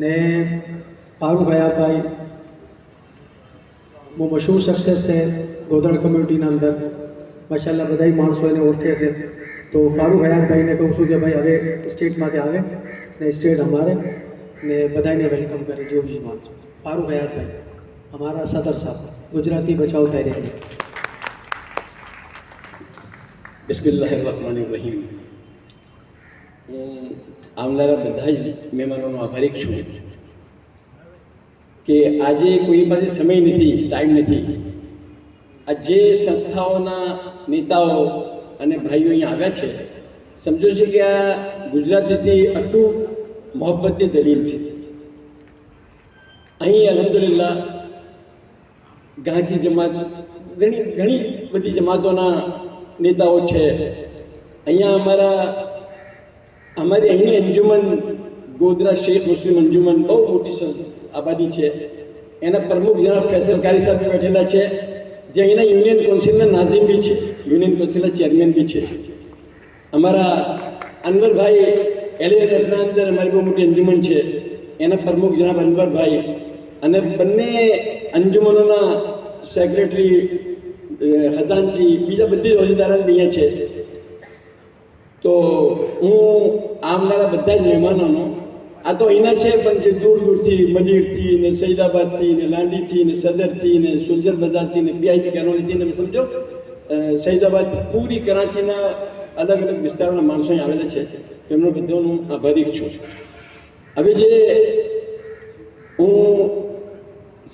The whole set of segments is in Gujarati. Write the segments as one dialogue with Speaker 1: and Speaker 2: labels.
Speaker 1: ને ફારૂક હયાતભાઈ બહુ મશહૂર શખ્સિયત છે ગોધરા કમ્યુનિટીના અંદર, માશાલ્લાહ બધા માણસો એને ઓળખે છે. તો ફારૂક હયાતભાઈને કહું છું કે ભાઈ હવે સ્ટેટમાંથી આવે ને સ્ટેટ અમારે ને બધાને વેલકમ કરે जो भी मानस. फारूक हयातभाई हमारा सदर साहब गुजराती बचाओ तहरीक.
Speaker 2: બિસ્મિલ્લાહિર્રહમાનિર્રહીમ. હું આવનારા બધા જ મહેમાનોનો આભારી છું કે આજે કોઈ પાસે સમય નથી, ટાઈમ નથી. આ જે સંસ્થાઓના નેતાઓ અને ભાઈઓ અહીંયા આવ્યા છે, સમજો છો કે આ ગુજરાતીથી અટૂટ મોહબ્બતની દલીલ છે. અહીં અલ્હમ્દુલિલ્લાહ ગાંધી જમાત, ઘણી બધી જમાતોના નેતાઓ છે. અહીંયા અમારી અહીંની અંજુમન ગોધરા શેખ મુસ્લિમ અંજુમન બહુ મોટી આબાદી છે. એના પ્રમુખ જનાબ ફૈસલ કારી સાહેબ બેઠેલા છે, જે અહીંના યુનિયન કાઉન્સિલના નાઝીમ બી છે, યુનિયન કાઉન્સિલના ચેરમેન બી છે. અમારા અનવરભાઈ એલિયરના અંદર અમારી બહુ મોટી અંજુમન છે, એના પ્રમુખ જનાબ અનવરભાઈ, અને બંને અંજુમનોના સેક્રેટરી, ખજાનચી, બીજા બધી હોદ્દેદારો અહીંયા છે. તો હું આવનારા બધા જ મહેમાનોનો, આ તો અહીંના છે પણ જે દૂર દૂરથી, મદીરથી ને સૈદાબાદથી ને લાંડીથી ને સદરથી ને સુલજર બજારથી ને પીઆઈપી કેનોલીથી ને સમજો સૈદાબાદ પૂરી કરાચીના અલગ અલગ વિસ્તારોના માણસો અહીં આવેલા છે, તેમનો બધાનું આભારી છું. હવે જે હું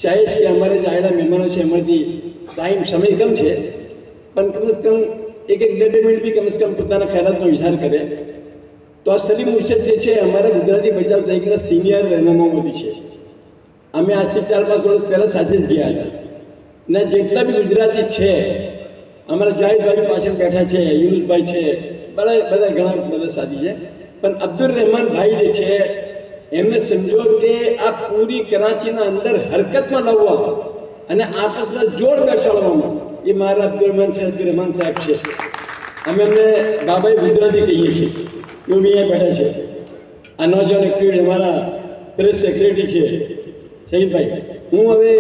Speaker 2: ચાહીશ કે અમારે જે આવેલા મહેમાનો છે એમાંથી ટાઈમ સમય કમ છે, પણ કમસે કમ એક 1-2 મિનિટ બી કમસે કમ પોતાના ખ્યાલાતનો ઇઝહાર કરે. તો આ સલીમ મુર્શદ જે છે અમારા ગુજરાતી બચાવ તરીકેના સિનિયર રહેનુમાઓમાંથી છે. અમે આજથી 4-5 વર્ષ પહેલાં સાથે જ ગયા હતા ને જેટલા બી ગુજરાતી છે, અમારા જાહિદભાઈ પાછળ બેઠા છે, યુનુસભાઈ છે, બધા ઘણા બધા સાથી છે. પણ અબ્દુલ રહેમાન ભાઈ જે છે એમને સમજો કે આ પૂરી કરાચીના અંદર હરકતમાં લાવવા અને આપસમાં જોડ બેસાડવામાં એ મારા અબ્દુલ રહેમાન સાહેબ છે. અમે એમને બાબાઈ ગુજરાતી કહીએ છીએ. એવું બી અહીંયા બેઠા છે. આ નોજવાન એક્ટિવિટી અમારા પ્રેસ સેક્રેટરી છે શહીદભાઈ. હું હવે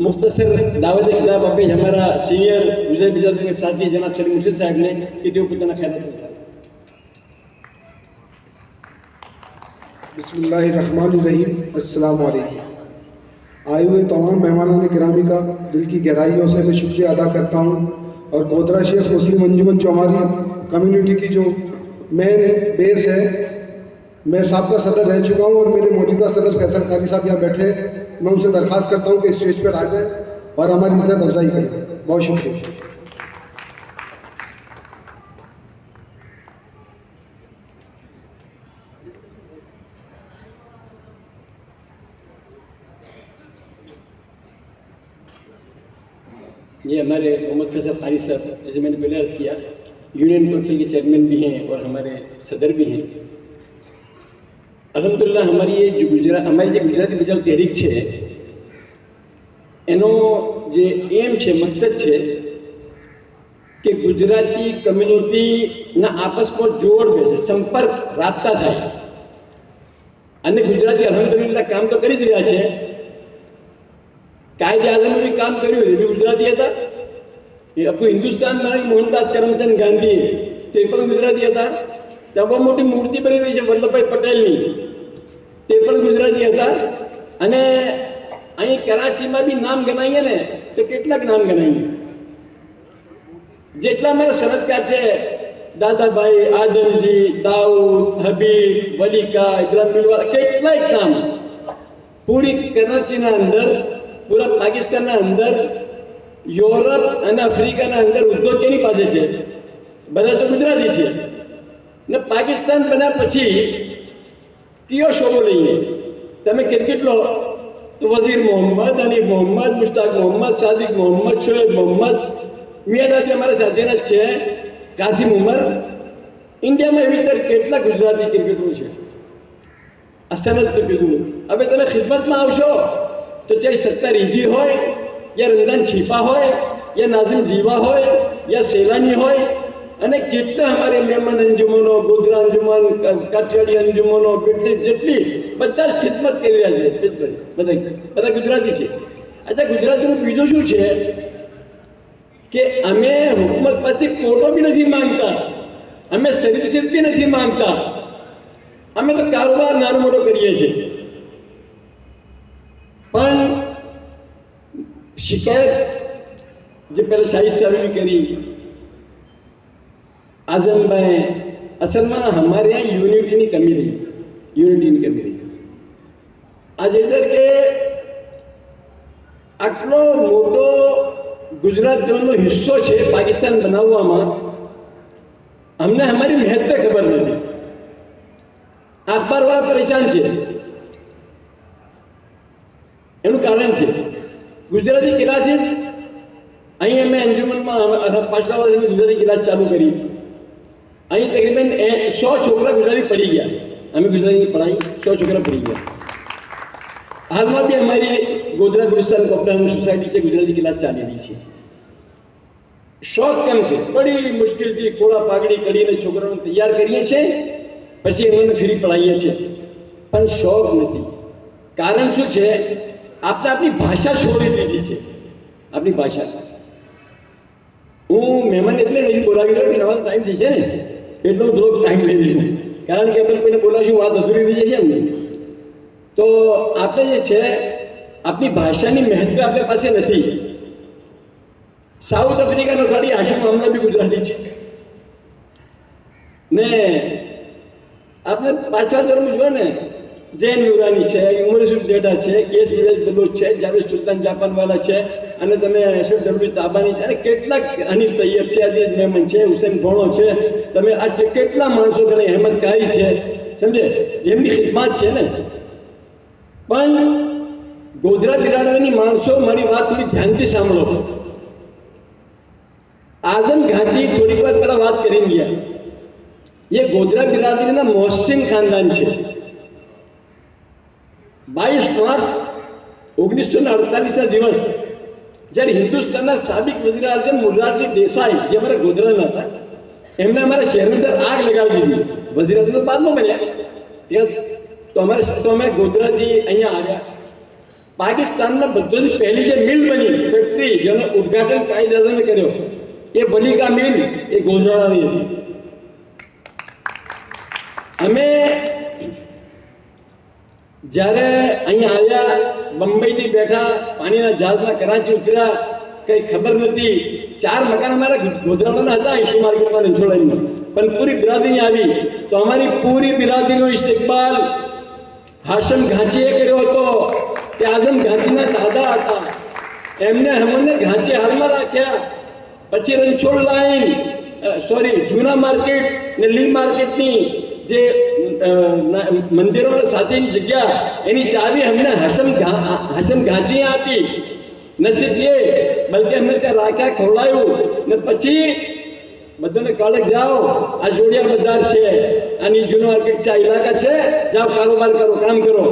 Speaker 2: મુખ્તસર દાવત ખિતાબ આપીશ અમારા સિનિયર ગુજરાતી ગુજરાતીના સાથી જનાબ સલીમ મુર્શદ સાહેબને કે તેઓ પોતાના ખ્યાલ.
Speaker 3: बिस्मिल्लाहिर्रहमानिर्रहीम. अस्सलाम वालेकुम. आए हुए तमाम मेहमानों गिरामी का दिल की गहराइयों से मैं शुक्रिया अदा करता हूँ. और गोधरा शेख मुस्लिम अंजुमन जो हमारी कम्युनिटी की जो मेन बेस है, मैं साबका सदर रह चुका हूँ और मेरे मौजूदा सदर फैसल कारी साहब यहाँ बैठे हैं. मैं उनसे दरख्वास्त करता हूँ कि स्टेज पर आ जाए और हमारी इज्जत अफजाई करें. बहुत शुक्रिया.
Speaker 2: ये हमारे मोहम्मद फैसल कारी साहब, जैसे मैंने पहले अर्ज़ किया, यूनियन काउंसिल के चेयरमैन भी हैं और हमारे सदर भी हैं. अल्हम्दुलिल्लाह हमारी जो गुजराती बचाव तहरीक है एनो जे एम है, मकसद है कि गुजराती कम्युनिटी आपस में जोड़ बेसे, संपर्क राबता थाय. અને ગુજરાતી અલ્હમ્દુલિલ્લાહ કામ તો કરી જ રહ્યા છે. કાયદે આઝમે બી કામ કર્યું, એ બી ગુજરાતી હતા. એ આપણું હિન્દુસ્તાન બનાવી મોહનદાસ કરમચંદ ગાંધી, તે પણ ગુજરાતી હતા. ત્યાં બહુ મોટી મૂર્તિ બની રહી છે વલ્લભભાઈ પટેલની, તે પણ ગુજરાતી હતા. અને અહીં કરાચીમાં બી નામ ગણાવીએ ને તો કેટલાક નામ ગણાવીએ. જેટલા અમારા સરહદકાર છે, દાદાભાઈ, આદમજી, દાઉદ, હબીબ, વલીકા, ઇબ્રાહિમ મિલવાલા, કેટલાય નામ પૂરી કરાચીના અંદર, પૂરા પાકિસ્તાનના અંદર, યુરોપ અને આફ્રિકાના અંદર ઉદ્યોગ કેની પાસે છે? બધા તો ગુજરાતી છે. ને પાકિસ્તાન બન્યા પછી કયો શોબો લઈએ? તમે ક્રિકેટ લો તો વઝીર મોહમ્મદ, અનીફ મોહમ્મદ, મુશ્તાક મોહમ્મદ, સાદિક મોહમ્મદ, શોએબ મોહમ્મદ, મિયાદાદી અમારા સાથેના જ છે, કાસિમ ઉમર. ઇન્ડિયામાં એવી રીતે કેટલા ગુજરાતી ક્રિકેટરો છે, અસરત ક્રિકેટરો. હવે તમે ખિદમતમાં આવશો તો ચાહે સત્તર ઈદી હોય, યા રમદાન છીપા હોય, યા નાઝિમ જીવા હોય, યા સેલાની હોય, અને કેટલા અમારે મહેમાન અંજુમનો, ગોધરા અંજુમન, કાઠિયાવાડી અંજુમનો, જેટલી બધા જ ખિદમત કરી રહ્યા છે. બધા ગુજરાતી છે. અચ્છા, ગુજરાતીનું બીજું શું છે કે અમે હુકુમત પાસેથી કોટો બી નથી માંગતા, અમે સર્વિસીસ બી નથી માંગતા, અમે તો કારોબાર નાનો મોટો કરીએ છીએ. પણ શિકાયત જે પહેલાં શાહિદ સાહેબે કરી, आजम भाई, असल में हमारे यहाँ यूनिटी की कमी रही, यूनिटी की कमी रही. आज इधर के आटलो मोटो गुजरातीओनो हिस्सो है पाकिस्तान बनाववामां, हमने हमारी महत्व खबर नहीं. अखबार वाला परेशान है. एनु कारण है गुजराती क्लासीस. अहीं अमे अंजुमનમાં 5 વર્ષની ગુજરાતી ક્લાસ ચાલુ કરી. અહીં તકરીબન 100 છોકરા ગુજરાતી પડી ગયા. અમે ગુજરાતી પઢાઈ 100 છોકરા પડી ગયા. હાલમાં બી અમારી ગોધરા ગુરુસ્થાન કોપરેટિવ સોસાયટી છે, ગુજરાતી ક્લાસ ચાલી રહી છે. શોખ કેમ છે? બડી મુશ્કેલથી કોળા પાઘડી કરીને છોકરાઓને તૈયાર કરીએ છીએ, પછી એમને ફ્રી પઢાઈએ છીએ. પણ શોખ નથી. કારણ શું છે? આપણે આપણી ભાષા છોડી દીધી છે. આપણી ભાષા હું મહેમાન એટલે નથી બોલાવી રહ્યો કે નવાનો ટાઈમ થઈ છે ને, એટલો થોડોક ટાઈમ લઈ લઈશું. કારણ કે આપણે કોઈને બોલાવશું વાત અધૂરી રહી જશે ને. તો આપણે જે છે આપણી ભાષાની મહત્વ આપણી પાસે નથી. સાઉથ આફ્રિકાનો ખાલી હાશિમ હમણાં બી ગુજરાતી છે ને. આપણે પાછલા ધર્મ જો ને, જૈન નુરાની છે, ઉમરસુલ ડેડા છે, કેસ વિજય બલોચ છે, જાવેદ સુલતાન જાપાનવાલા છે, અને તમે એસએફ ડબલ્યુ તાબાની છે, અને કેટલાક હનીફ તૈયબ છે, અજીઝ મેમન છે, હુસેન ભોણો છે, તમે આ કેટલા માણસો ગણે, અહેમદ કારી છે, સમજે, જેમની ખિદમત છે ને. પણ ગોધરા બિરાદરીની માણસો મારી વાત થોડી ધ્યાનથી સાંભળો. आजम घाची थोड़ी बार पहला बात करेंगे. ये गोधरा बिरादरी ना मोहसिन खानदान है. 22 मार्च 1948 दिवस જ્યારે હિન્દુસ્તાનના સાબિક વઝીર આઝમ મોરારજી દેસાઈ, જે અમારા ગોધરાના હતા, એમને અમારા શહેરની અંદર આગ લગાવી દીધી. વઝીર આઝમ તો બાદમાં બન્યા. ત્યાં તો અમે ગોધરાથી અહીંયા આવ્યા. પાકિસ્તાનના બધોની પહેલી જે મિલ બની, ફેક્ટરી, જેનું ઉદ્ઘાટન કાયદે આઝમે કર્યો, એ બલિકા મિલ એ ગોધરાની હતી. અમે જ્યારે અહીંયા આવ્યા, બંબઈથી બેઠા, પાણીના જહાજમાં કરાચી ઉતર્યા, કંઈ ખબર નથી. 4 મકાન અમારા ગોધરાના હતા ઇસ્યુ માર્કેટમાં, રણછોડલાઈનમાં. પણ પૂરી બિરાદરી આવી. તો અમારી પૂરી બિરાદરીનો ઇસ્તકબાલ હાશમ ઘાંચીએ કર્યો હતો. કે આઝમ ઘાંચીના દાદા હતા, એમને અમને ઘાંચી હાલમાં રાખ્યા. પછી રણછોડ લાઈન, સોરી, જૂના માર્કેટ ને લી માર્કેટની જે મંદિરો સાથેની જગ્યા, એની ચાવી અમને હાશમ ઘાંચીએ આપી. નસીબ એ બલકે અમને ત્યાં રાખ્યા, ખવડાયું. ને પછી બધાને કાળક જાઓ, આ જોડિયા બજાર છે, આની જૂનો માર્કેટ છે, આ ઇલાકા છે, જાઓ કારોબાર કરો, કામ કરો,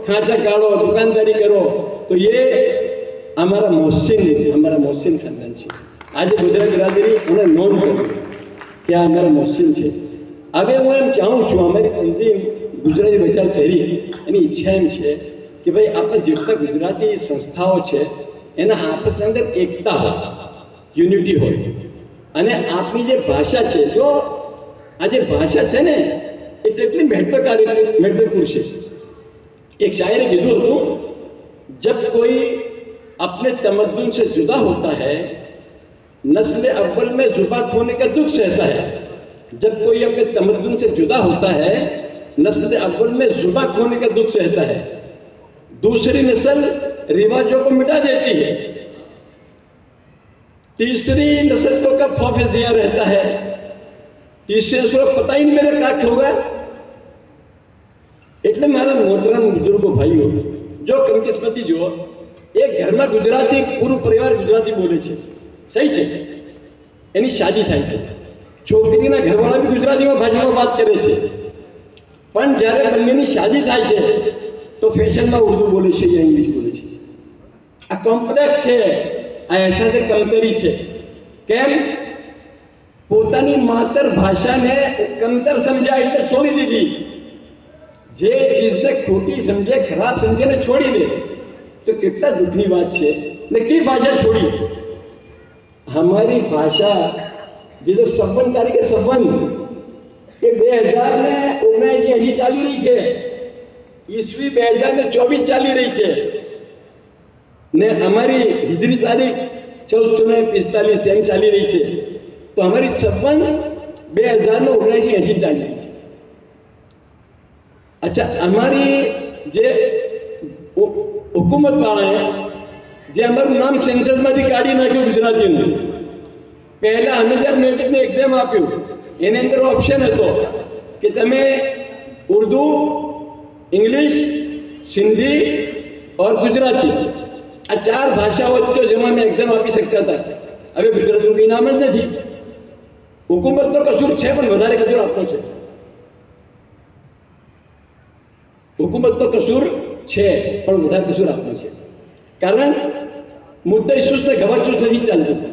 Speaker 2: ખાંચા કાઢો, દુકાનદારી કરો. તો એ અમારા મોહસિન ખાનદાન છે. આજે ગોધરા બિરાદરી મને નોંધ કરી કે આ અમારા મોહસિન છે. હવે હું એમ ચાહું છું, અમારી તંજીમ ગુજરાતી બચાવ કરી, એની ઈચ્છા એમ છે કે ભાઈ આપણા જેટલા ગુજરાતી સંસ્થાઓ છે એના આપસની અંદર એકતા હોય, યુનિટી હોય. અને આપણી જે ભાષા છે, જો આ જે ભાષા છે ને એ કેટલી મહત્વપૂર્ણ છે. એક શાયરે કીધું હતું, જબ કોઈ अपने तमद्दुन से जुदा होता है, नस्ल अव्वल में जुबा खोने का दुख सहता है. जब कोई अपने तमद्दुन से जुदा होता है, नस्ल अव्वल में जुबा खोने का दुख सहता है. दूसरी नस्ल रिवाजों को मिटा देती है, तीसरी नस्ल को कब खौफ जिया रहता है, तीसरी नस्ल को पता ही नहीं मेरे क्या होगा. એટલે મારા મોહતરમ બુઝુર્ગો ભાઈઓ, જો કમકિસ્મતી જો એક ઘરમાં ગુજરાતી, પૂરું પરિવાર ગુજરાતી બોલે છે, સહી છે, એની શાદી થાય છે, છોકરીના ઘરવાળા બી ગુજરાતીમાં ભાષામાં વાત કરે છે. પણ જ્યારે બંનેની શાદી થાય છે તો ફેશનમાં ઉર્દુ બોલે છે યા ઇંગ્લિશ બોલે છે. આ કોમ્પ્લેક્સ છે, આ અહેસાસે કમતરી છે. કેમ? પોતાની માતૃભાષાને કમતર સમજ્યા એટલે છોડી દીધી. જે ચીજને ખોટી સમજે, ખરાબ સમજે ને છોડી દે, તો કેટલા દુઃખની વાત છે. ને કઈ ભાષા છોડી? हमारी भाषा જે સંબંધ તારીખે સંબંધ એ 2079 હજી ચાલી રહી છે, ઈસવી 2024 ચાલી રહી છે ને અમારી હિજરી તારીખ 1445 એમ ચાલી રહી છે. તો અમારી સંબંધ 2079 હજી ચાલી રહી છે. અચ્છા, અમારી જે હુકુમત વાળાએ જે અમારું નામ સેન્સસમાંથી કાઢી નાખ્યું ગુજરાતીનું, પહેલા અમે જ્યારે મેટ્રિકની એક્ઝામ આપ્યું એની અંદર ઓપ્શન હતો કે તમે ઉર્દू, इंग्लिश, સિંધી और ગુજરાતી આ 4 ભાષાઓ હતો જેમાં અમે એક્ઝામ આપી શકતા હતા. હવે ગુજરાતીનું કંઈ નામ જ નથી. હુકુમતનો કસૂર છે, પણ વધારે કસૂર આપનો છે. હુકુમતનો કસૂર છે, પણ વધારે કસૂર આપનો છે. કારણ મુદ્દે સુસ્ત ગવાચુસ નથી ચાલતું.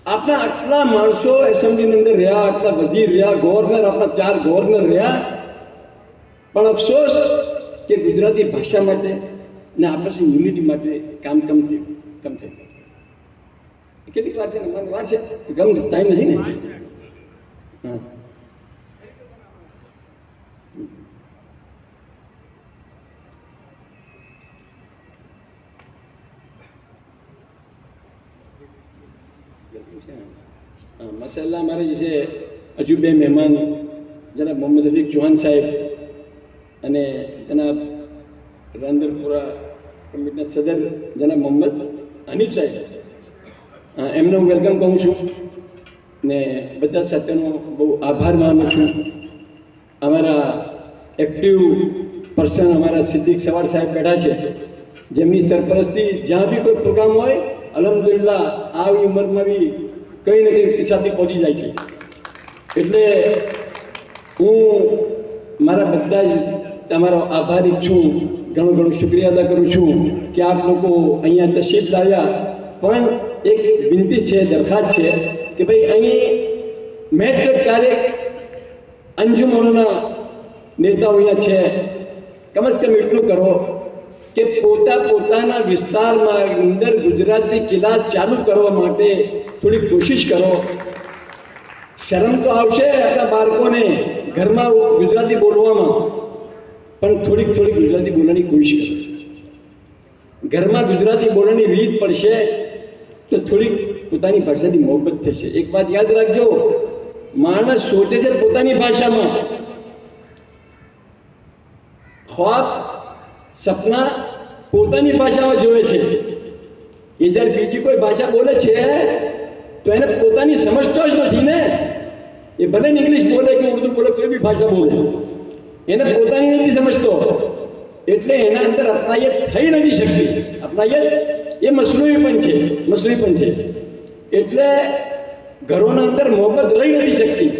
Speaker 2: આપણા આટલા માણસો એસેમ્બલીની અંદર રહ્યા, આટલા વઝીર રહ્યા, ગવર્નર, આપણા 4 ગવર્નર રહ્યા, પણ અફસોસ કે ગુજરાતી ભાષા માટે ને આપણી યુનિટી માટે કામ કમ થયું. કેટલીક વાર છે ને, મને વાર છે, ગમ ટાઈમ નથી ને. હા, માશાલ્લાહ. અમારે જે છે હજુ 2 મહેમાન, જનાબ મોહમ્મદ રફીક ચૌહાણ સાહેબ અને જનાબ રાંદરપુરા કમિટીના સદર જનાબ મોહમ્મદ હનીફ સાહેબ, એમને હું વેલકમ કહું છું ને બધા સાથેનો બહુ આભાર માનું છું. અમારા એક્ટિવ પર્સન અમારા સિદ્દીક સવાર સાહેબ બેઠા છે, જેમની સરપરસ્તી જ્યાં બી કોઈ પ્રોગ્રામ હોય અલ્હમ્દુલિલ્લાહ આ ઉંમરમાં બી કંઈ ને કંઈ હિસાબથી પહોંચી જાય છે. એટલે હું મારા બધા જ તમારો આભારી છું, ઘણો શુક્રિયા અદા કરું છું કે આપ લોકો અહીંયા તશરીફ લાવ્યા. પણ એક વિનંતી છે, દરખાસ્ત છે કે ભાઈ અહીં મહેત્વ કાર્ય અંજુમનોના નેતાઓ અહીંયા છે, કમ સે કમ એટલું કરો કે પોતાના વિસ્તારમાં અંદર ગુજરાતી ક્લાસ ચાલુ કરવા માટે થોડી કોશિશ કરો. શરમ તો આવશે આપણા બાળકોને ઘરમાં ગુજરાતી બોલવામાં, પણ થોડીક ગુજરાતી બોલવાની કોશિશ કરો. ઘરમાં ગુજરાતી બોલવાની રીત પડશે તો થોડીક પોતાની ભાષાથી મોહબ્બત થશે. એક વાત યાદ રાખજો, માણસ સોચે છે પોતાની ભાષામાં, ખ્વાબ સપના પોતાની ભાષામાં જોવે છે. એ જ્યારે બીજી કોઈ ભાષા બોલે છે તો એને પોતાની સમજતો જ નથી ને. એ ભલે ઇંગ્લિશ બોલે કે ઉર્દુ બોલે, કોઈ બી ભાષા બોલે, એને પોતાની નથી સમજતો, એટલે એના અંદર અપનાયત થઈ નથી શકતી. અપનાયત એ મસનૂઈ પણ છે. એટલે ઘરોના અંદર મોહબ્બત રહી નથી શકતી,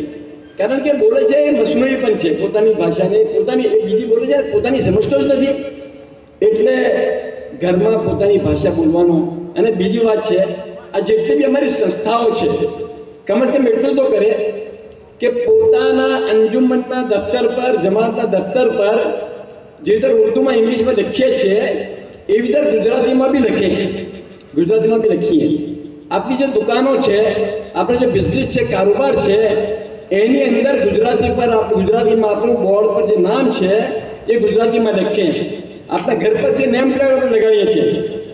Speaker 2: કારણ કે બોલે છે એ મસનૂઈ પણ છે. પોતાની ભાષાને પોતાની બીજી બોલે છે, પોતાની સમજતો જ નથી. એટલે ઘરમાં પોતાની ભાષા બોલવાનો. અને બીજી વાત છે, આ જેટલી બી અમારી સંસ્થાઓ છે, કમ સે કમ એટલું તો કરે કે પોતાના અંજુમનના દફતર પર, જમાતના દફતર પર જે રીતે ઉર્દુમાં ઇંગ્લિશમાં લખીએ છીએ એવી રીતે ગુજરાતીમાં બી લખીએ. આપણી જે દુકાનો છે, આપણે જે બિઝનેસ છે, કારોબાર છે, એની અંદર ગુજરાતીમાં આપણું બોર્ડ પર જે નામ છે એ ગુજરાતીમાં લખીએ. આપણા ઘર પર જે નેમ પ્લેટ આપણે લગાવીએ છીએ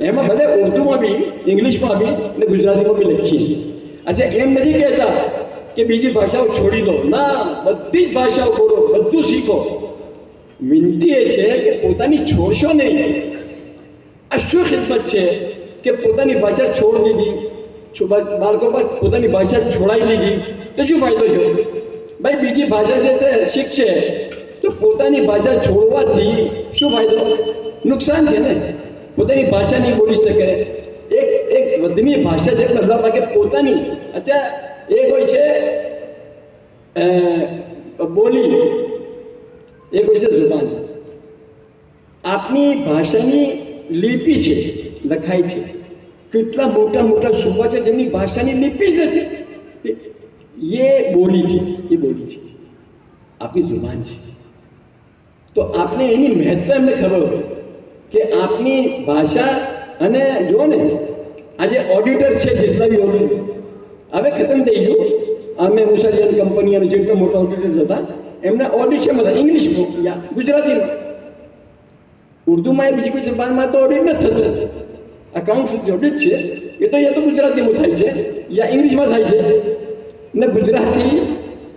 Speaker 2: એમાં ભલે ઉર્દુમાં બી, ઇંગ્લિશમાં બી અને ગુજરાતીમાં બી લખીએ. અચ્છા, એમ નથી કહેતા કે બીજી ભાષાઓ છોડી દો, ના, બધી જ ભાષાઓ બોલો, બધું શીખો. વિનંતી એ છે કે પોતાની છોડશો નહીં. આ શું ખિદમત છે કે પોતાની ભાષા છોડી દીધી, બાળકો પર પોતાની ભાષા છોડાઈ દીધી તો શું ફાયદો થયો? ભાઈ બીજી ભાષા જે તે શીખશે તો પોતાની ભાષા છોડવાથી શું ફાયદો? નુકસાન છે ને. પોતાની ભાષા નહીં બોલી શકે. એક વધની ભાષા છે બધા ભાગે પોતાની. અચ્છા, એક હોય છે બોલી, એક હોય છે જુબાન. આપની ભાષાની લિપિ છે, લખાય છે. કેટલા મોટા સૂબા છે જેમની ભાષાની લિપિ જ નથી. ये બોલી છે, એ બોલી છે, આપની જુબાન છે. તો આપને એની મહત્વ એમને ખબર હોય કે આપની ભાષા. અને જુઓ ને, આજે ઓડિટર છે, જેટલા બી ઓડિટર હવે ખતમ થઈ ગયું. અમે મુસાજન કંપની અને જેટલા મોટા ઓડિટર્સ હતા એમના ઓડિટ છે બધા ઇંગ્લિશમાં યા ગુજરાતીમાં. ઉર્દુમાં એ બીજી કોઈ જબાનમાં તો ઓડિટ નથી થતું. અકાઉન્ટ ઓડિટ છે એ તો યા તો ગુજરાતીમાં થાય છે યા ઇંગ્લિશમાં થાય છે. ને ગુજરાતી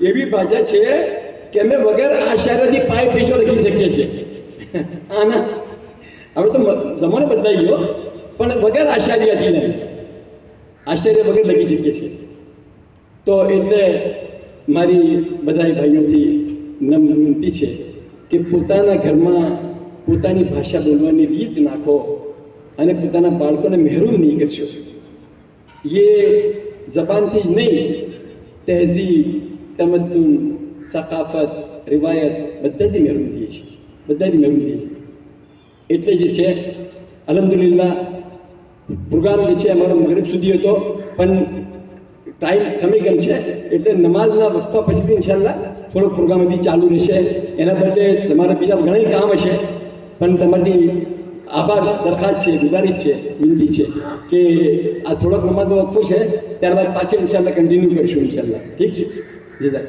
Speaker 2: એવી ભાષા છે કે અમે વગર આશારેથી પાય પૈસો લખી શકીએ છીએ. આના હવે તો જમાનો બદલાઈ ગયો, પણ વગર આશ્ચર્યથી નહીં, આશ્ચર્ય વગર લખી શકીએ છીએ. તો એટલે મારી બધા ભાઈઓથી નમ્ર વિનંતી છે કે પોતાના ઘરમાં પોતાની ભાષા બોલવાની રીત નાખો અને પોતાના બાળકોને મહેરૂમ નહીં કરશો. એ જબાનથી જ નહીં, તહેઝીબ, તમદ્દુન, સકાફત, રિવાયત બધાથી મહેરૂમ થઈએ છીએ, બધાથી મહેરૂમ થઈએ છીએ. એટલે જે છે અલ્હમ્દુલિલ્લાહ પ્રોગ્રામ જે છે અમારો મગરિબ સુધી હતો, પણ ટાઈમ સમય કમ છે એટલે નમાઝના વક્ફા પછીથી ઇન્શાઅલ્લાહ થોડો પ્રોગ્રામ હજી ચાલુ રહેશે. એના બદલે તમારા બીજા ઘણા કામ હશે, પણ તમારી આભાર, દરખાસ્ત છે, ગુજારિશ છે, વિનંતી છે કે આ થોડોક નમાઝનો વક્ફો છે, ત્યારબાદ પાછળ ઇન્શાઅલ્લાહ કન્ટિન્યુ કરીશું ઇન્શાઅલ્લાહ. ઠીક છે, જઝાક.